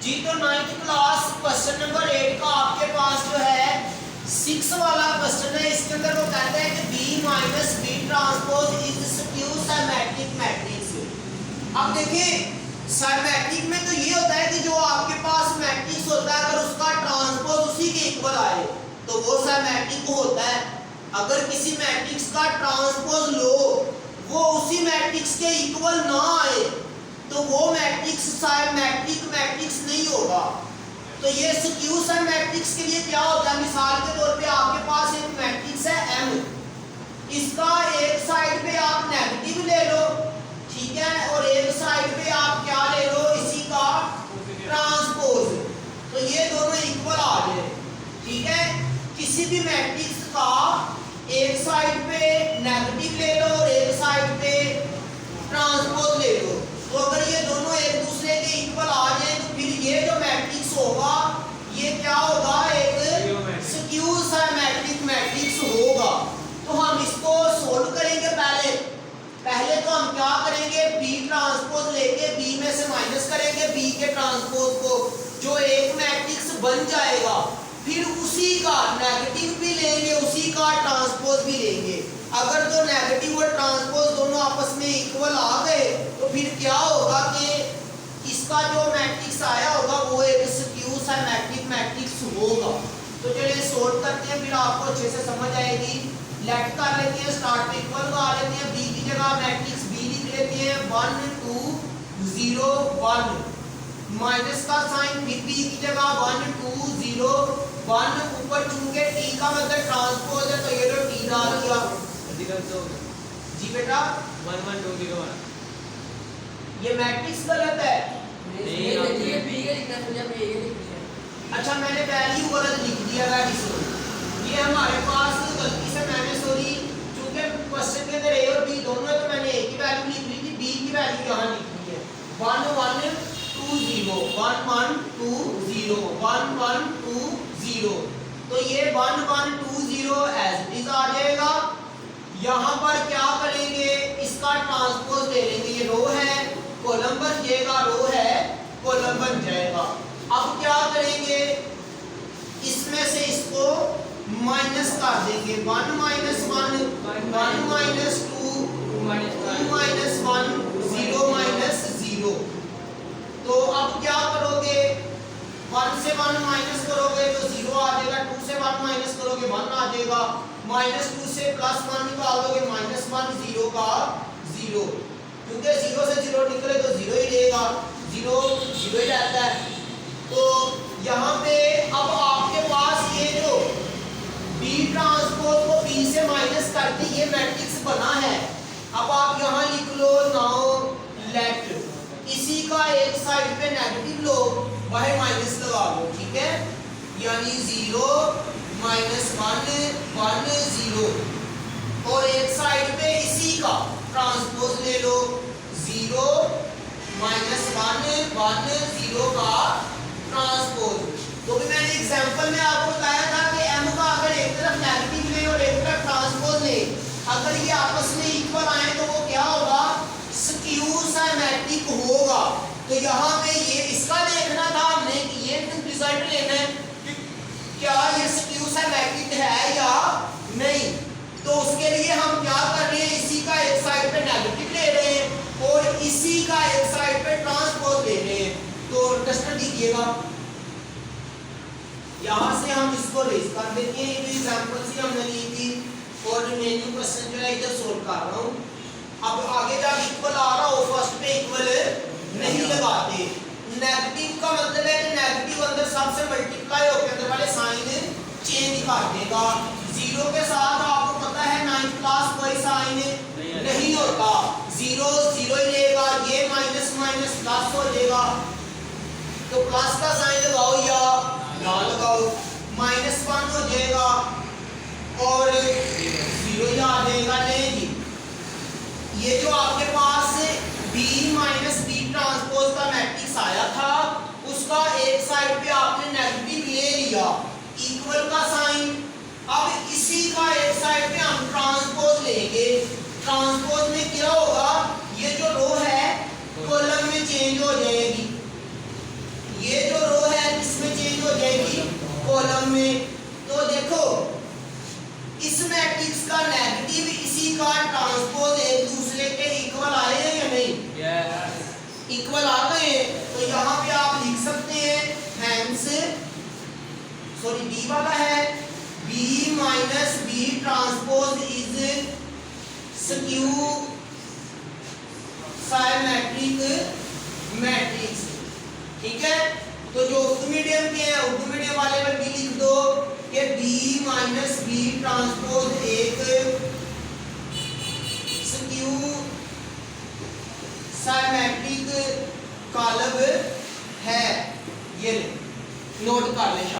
जी तो 9th class question number 8 का आपके पास जो है 6 वाला क्वेश्चन है। इसके अंदर वो कहते हैं कि B minus B transpose is skew symmetric matrix. अब देखिए सिमेट्रिक में तो ये होता है कि जो आपके पास मैट्रिक्स होता है अगर उसका ट्रांसपोज उसी के इक्वल आए तो वो सिमेट्रिक होता है। अगर किसी मैट्रिक्स का ट्रांसपोज लो वो उसी मैट्रिक्स के इक्वल ना आए तो वो मैट्रिक्स सिमेट्रिक मैट्रिक्स नहीं होगा। तो ये स्क्यू सिमेट्रिक्स के लिए क्या होता है, मिसाल के तौर पे आपके पास एक मैट्रिक्स है M, इसका एक साइड पे आप नेगेटिव ले लो, ठीक है, और एक साइड पे आप क्या ले लो, इसी का ट्रांसपोज, तो ये दोनों इक्वल आ जाए, ठीक है। किसी भी मैट्रिक्स का एक साइड पे नेगेटिव ले लो और एक साइड पे ट्रांसपोज ले लो, तो अगर ये दोनों एक दूसरे के इक्वल आ जाए तो फिर ये जो मैट्रिक्स होगा ये क्या होगा, एक स्क्यू सिमेट्रिक मैट्रिक्स होगा। तो हम इसको सोल्व करेंगे। पहले तो हम क्या करेंगे, B ट्रांसपोज लेके B में से माइनस करेंगे B के ट्रांसपोज को, जो एक मैट्रिक्स बन जाएगा। फिर उसी का नेगेटिव भी लेंगे, उसी का ट्रांसपोज भी लेंगे। अगर तो नेगेटिव और ट्रांसपोज दोनों आपस में इक्वल आ गए तो फिर क्या होगा कि इसका जो मैट्रिक्स आया होगा वो एक स्क्यू सिमेट्रिक मैट्रिक्स होगा। तो चलिए सोल्व करते हैं, फिर आपको अच्छे से समझ आएगी। लेट कर लेते हैं, स्टार्ट पे इक्वल लगा लेते हैं, B की जगह मैट्रिक्स B लिख लेते हैं 1 2 0 1, माइनस का साइन फिर B की जगह 1 2 0 1, ऊपर चूंकि T का मतलब ट्रांसपोज है तो ये जो T डाल दिया जी बेटा 1 1 2 0 1। ये मैट्रिक्स गलत है, अच्छा मैंने वैल्यू गलत लिख दिया वैल्यू, ये हमारे पास गलती से मैंने सॉरी चूंकि क्वेश्चन के अंदर A और B दोनों है तो मैंने A की वैल्यू लिख ली थी, B की वैल्यू यहाँ लिख दी है 1 1 2 0 1 1 2 0 1 1 2 0, तो ये 1 1 2 0 एज इट इज आ जाएगा। यहाँ पर क्या करेंगे, इसका ट्रांसपोज ले लेंगे, ये रो है कॉलम बन जाएगा, रो है कॉलम बन जाएगा। अब क्या करेंगे, इसमें से इसको माइनस कर देंगे, 1 माइनस 1 1 माइनस 2 2 माइनस 1 0 माइनस 0। तो अब क्या करोगे, 1 से 1 माइनस करोगे तो 0 आ जाएगा, 2 से 1 माइनस करोगे 1 आ जाएगा, -2 से +1 निकालोगे -1 0 का 0, क्योंकि 0 से 0 निकले तो 0 ही रहेगा, 0 0 ही रहता है। तो यहाँ पे अब आपके पास ये जो B ट्रांसपोज को B से माइनस करके ये मैट्रिक्स बना है। अब आप यहाँ लिख लो नाउ लेट, इसी का एक साइड पे नेगेटिव लो, वह माइनस लगा लो, ठीक है, यानी 0 -1 1 0, और एक साइड पे इसी का ट्रांसपोज ले लो 0 -1 1 0 का ट्रांसपोज। तो भी मैंने एग्जांपल में आपको बताया था कि M का अगर एक तरफ नेगेटिव ले और एक तरफ ट्रांसपोज ले, अगर ये आपस में इक्वल आए तो वो क्या होगा, स्क्यू सिमेट्रिक होगा। तो यहाँ पे ये इसका देखना था हमने कि ये रिजल्ट लेना है कि क्या ये स्क्यू सिमेट्रिक है या नहीं। तो उसके लिए हम क्या कर रहे हैं, इसी का एक साइड पे नेगेटिव ले रहे हैं और इसी का एक साइड पे ट्रांसपोज ले रहे हैं। तो डस्टर दीजिएगा, यहाँ से हम इसको रेज कर देते हैं, ये एग्जांपल से हमने ली थी और रिमेनिंग क्वेश्चन जो है इधर सोल्व कर रहा हूँ। अब आगे जब इक्वल आ रहा हो फर्स्ट पे इक्वल नहीं लगाते, नेगेटिव का मतलब है कि नेगेटिव अंदर सबसे मल्टीप्लाई होकर अंदर वाले साइन चेंज कर देगा। 0 के साथ आपको पता है 9th क्लास कोई साइन नहीं होता, 0 0 ही रहेगा, ये माइनस माइनस प्लस हो जाएगा, तो प्लस का साइन लगाओ या ना लगाओ, -1 हो जाएगा और 0 ही आ जाएगा। नहीं जी, ये जो आपके पास B माइनस B ट्रांसपोज का मैट्रिक्स आया था उसका एक साइड पे आपने नेगेटिव ले लिया, इक्वल का साइन, अब इसी का एक साइड पे हम ट्रांसपोज लेंगे। ट्रांसपोज में क्या होगा, ये जो रो है कॉलम में चेंज हो जाएगी, ये जो कॉलम में। तो देखो इस मैट्रिक्स का नेगेटिव इसी का ट्रांसपोज एक दूसरे के इक्वल आए हैं या नहीं? यस। इक्वल आ गए। तो यहाँ पे आप लिख सकते हैं हैंस सॉरी बी वाला है B minus B transpose is skew symmetric matrix. ठीक है, तो जो उर्दू मीडियम के हैं उर्दू मीडियम वाले में भी लिख दो कि बी माइनस बी ट्रांसपोज एक स्क्यू साइमेट्रिक कॉलम है। ये नोट कर ले।